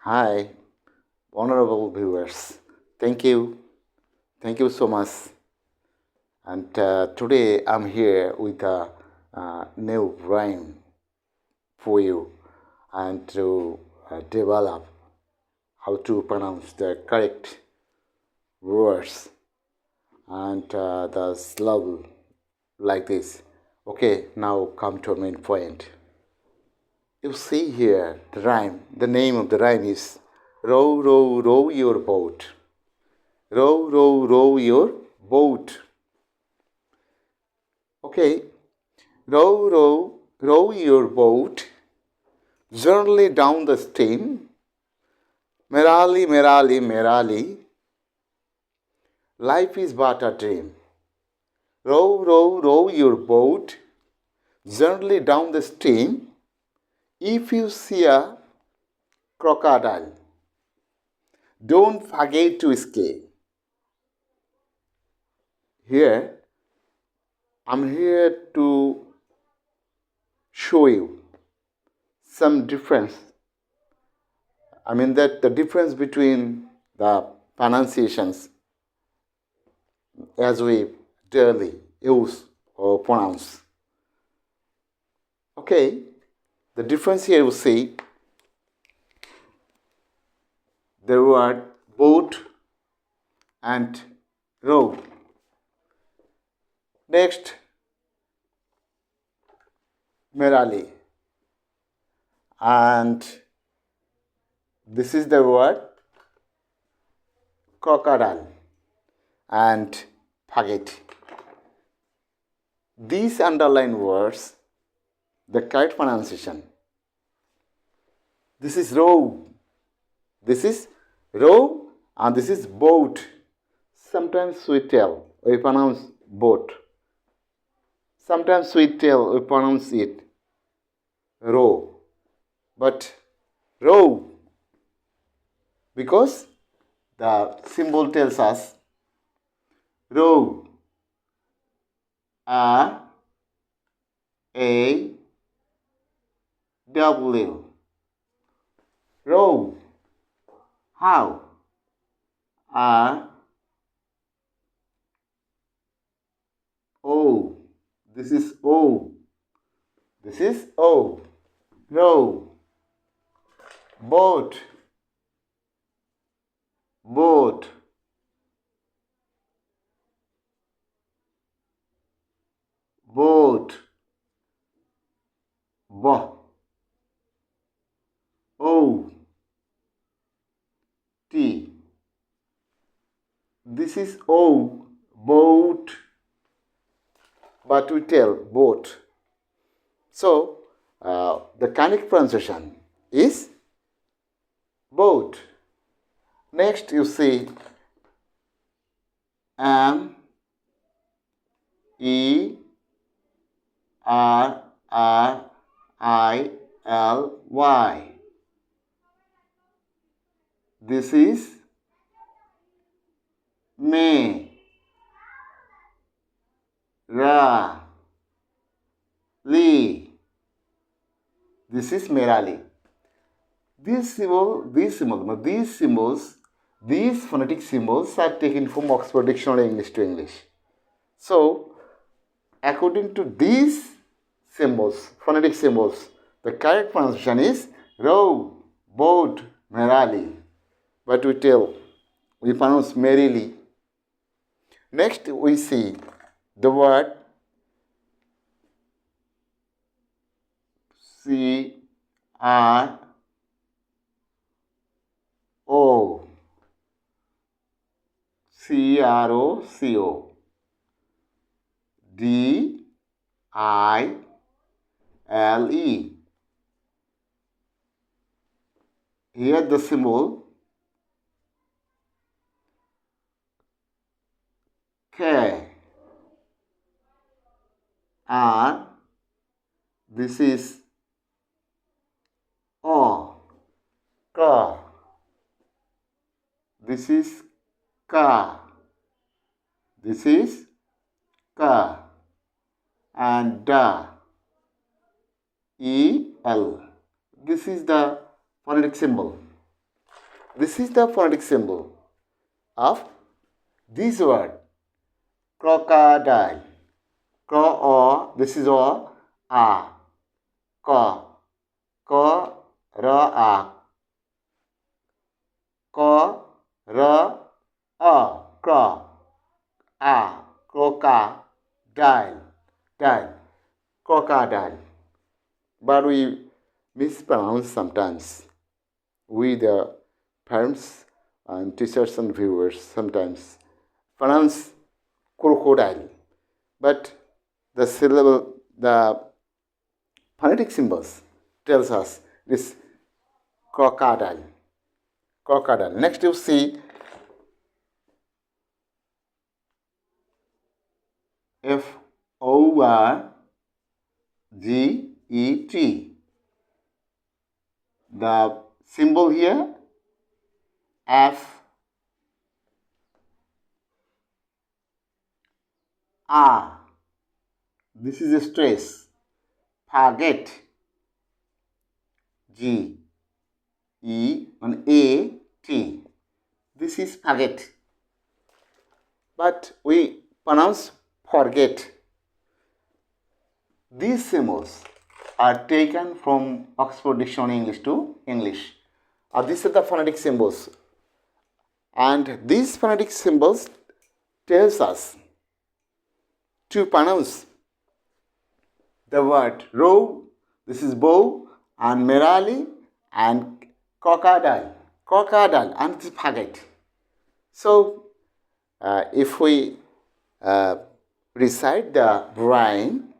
Hi, honorable viewers. Thank you. Thank you so much. And today I'm here with a new rhyme for you and to develop how to pronounce the correct words and the syllable like this. Okay, now come to our main point. You see here the rhyme. The name of the rhyme is Row, row, row your boat. Row, row, row your boat. Okay. Row, row, row your boat gently down the stream. Merrily, merrily, merrily. Life is but a dream. Row, row, row your boat gently down the stream. If you see a crocodile, don't forget to escape. Here, I'm here to show you some difference. I mean that the difference between the pronunciations as we daily use or pronounce. Okay, the difference here you see the word boat and row. Next, merrily. And this is the word crocodile and spaghetti. These underlined words, the correct pronunciation. This is row. This is row and this is boat. Sometimes we tell, we pronounce boat. Sometimes we tell, we pronounce it row. But row, because the symbol tells us row, R-A-W, row. How? R-O. This is O. This is O. Row. Boat. Boat. Boat. Bo. O. T. This is O. Boat. But we tell boat. So, the correct pronunciation is boat. Next, you see M E R R I L Y. This is me, ra, li. This is merrily. These phonetic symbols are taken from Oxford Dictionary.English to English. So, according to these symbols, phonetic symbols, the correct pronunciation is row, boat, merrily. But we pronounce merrily. Next, we see the word C-R-O. C-R-O-C-O. D-I-L-E. Here the symbol K. R. This is O. Ka. This is Ka. This is Ka. And Da. E-L. This is the phonetic symbol. This is the phonetic symbol of this word, crocodile. Cro, this is o, a, ko, a, ko, a, cro, a, crocodile, crocodile. But we mispronounce sometimes. We, the parents and teachers and viewers, sometimes pronounce crocodile. But the syllable, the phonetic symbols tells us this crocodile. Next you see FORGET. The symbol here F R. This is a stress. Forget. GEAT. This is forget. But we pronounce forget. These symbols are taken from Oxford Dictionary to English. These are the phonetic symbols. And these phonetic symbols tells us to pronounce the word row, this is bow, and merrily, and crocodile, and this forget. So, if we recite the rhyme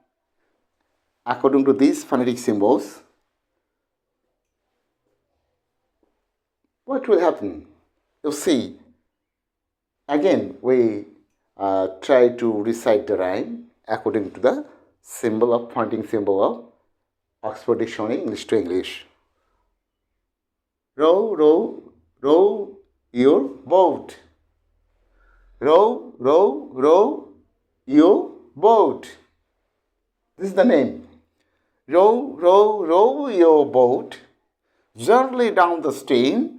according to these phonetic symbols, what will happen? You see, again we try to recite the rhyme according to the symbol of pointing symbol of Oxford Dictionary English to English. Row, row, row your boat. Row, row, row your boat. This is the name. Row, row, row your boat gently down the stream.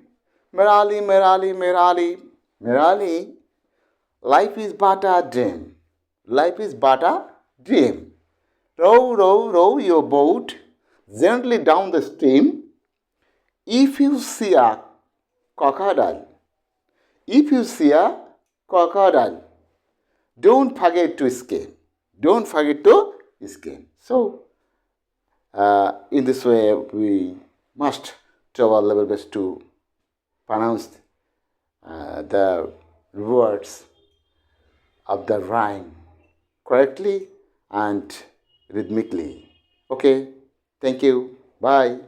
Merrily, merrily, merrily, merrily. Life is but a dream. Life is but a dream. Row, row, row your boat gently down the stream. If you see a crocodile, don't forget to escape. So, in this way, we must try our level best to pronounce the words of the rhyme correctly and rhythmically. Okay, thank you. Bye.